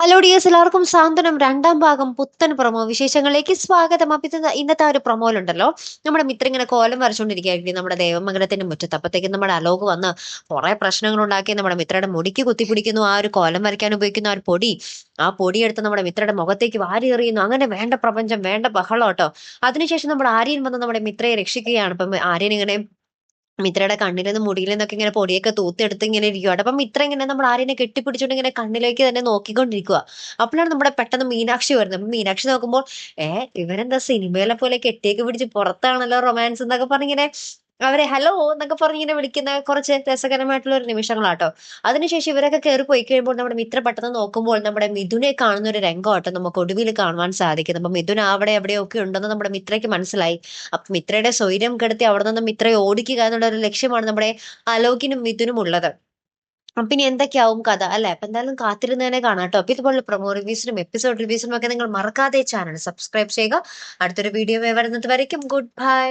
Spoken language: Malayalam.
ഹലോ ഡിയേഴ്സ്, എല്ലാവർക്കും സാന്ത്വനം രണ്ടാം ഭാഗം പുത്തൻ പ്രൊമോ വിശേഷങ്ങളിലേക്ക് സ്വാഗതം. അപ്പൊ ഇന്നത്തെ ആ ഒരു പ്രൊമോയിലുണ്ടല്ലോ, നമ്മുടെ മിത്ര ഇങ്ങനെ കോലം വരച്ചോണ്ടിരിക്കുകയായിരിക്കും നമ്മുടെ ദേവമംഗലത്തിന്റെ മുറ്റത്ത്. അപ്പത്തേക്കും നമ്മുടെ അലോക് വന്ന് കുറെ പ്രശ്നങ്ങൾ ഉണ്ടാക്കി നമ്മുടെ മിത്രയുടെ മുടിക്ക് കുത്തിപ്പിടിക്കുന്നു. ആ ഒരു കോലം വരയ്ക്കാൻ ഉപയോഗിക്കുന്ന ആ ഒരു പൊടി, ആ പൊടി എടുത്ത് നമ്മുടെ മിത്രയുടെ മുഖത്തേക്ക് വാരി എറിയുന്നു. അങ്ങനെ വേണ്ട പ്രപഞ്ചം, വേണ്ട ബഹളം കേട്ടോ. അതിനുശേഷം നമ്മുടെ ആര്യൻ വന്ന് നമ്മുടെ മിത്രയെ രക്ഷിക്കുകയാണ്. അപ്പം ആര്യൻ ഇങ്ങനെ മിത്രയുടെ കണ്ണിൽ നിന്ന് മുടിയിൽ നിന്നൊക്കെ ഇങ്ങനെ പൊടിയൊക്കെ തൂത്തെടുത്ത് ഇങ്ങനെ ഇരിക്കുകയാണ്. അപ്പം മിത്ര ഇങ്ങനെ നമ്മൾ ആര്യനെ കെട്ടിപ്പിടിച്ചോണ്ട് ഇങ്ങനെ കണ്ണിലേക്ക് തന്നെ നോക്കിക്കൊണ്ടിരിക്കുക. അപ്പോഴാണ് നമ്മുടെ പെട്ടെന്ന് മീനാക്ഷി വരുന്നത്. അപ്പൊ മീനാക്ഷി നോക്കുമ്പോൾ, ഇവരെന്താ സിനിമയിലെ പോലെ കെട്ടിയൊക്കെ പിടിച്ച് പുറത്താണല്ലോ റൊമാൻസ് എന്നൊക്കെ പറഞ്ഞിങ്ങനെ അവരെ ഹലോ എന്നൊക്കെ പറഞ്ഞിങ്ങനെ വിളിക്കുന്ന കുറച്ച് രസകരമായിട്ടുള്ള ഒരു നിമിഷങ്ങളാട്ടോ. അതിനുശേഷം ഇവരൊക്കെ കയറി പോയി കഴിയുമ്പോൾ നമ്മുടെ മിത്ര പെട്ടെന്ന് നോക്കുമ്പോൾ നമ്മുടെ മിഥുനെ കാണുന്ന ഒരു രംഗമാട്ടോ നമുക്ക് ഒടുവിൽ കാണുവാൻ സാധിക്കുന്നത്. അപ്പൊ മിഥുൻ അവിടെ എവിടെയൊക്കെ ഉണ്ടെന്ന് നമ്മുടെ മിത്രയ്ക്ക് മനസ്സിലായി. അപ്പൊ മിത്രയുടെ സ്വൈര്യം കെടുത്തി അവിടെ നിന്ന് മിത്രയെ ഓടിക്കുക എന്നുള്ള ഒരു ലക്ഷ്യമാണ് നമ്മുടെ അലോകിനും മിഥുനും ഉള്ളത്. അപ്പൊ ഇനി എന്തൊക്കെയാവും കഥ അല്ലെ? അപ്പൊ എന്തായാലും കാത്തിരുന്നതിനെ കാണാം കേട്ടോ. അപ്പൊ ഇതുപോലുള്ള പ്രൊമോ റിവ്യൂസിനും എപ്പിസോഡ് റിവ്യൂസിനും ഒക്കെ നിങ്ങൾ മറക്കാതെ ചാനൽ സബ്സ്ക്രൈബ് ചെയ്യുക. അടുത്തൊരു വീഡിയോ വരുന്നത് വരയ്ക്കും ഗുഡ് ബൈ.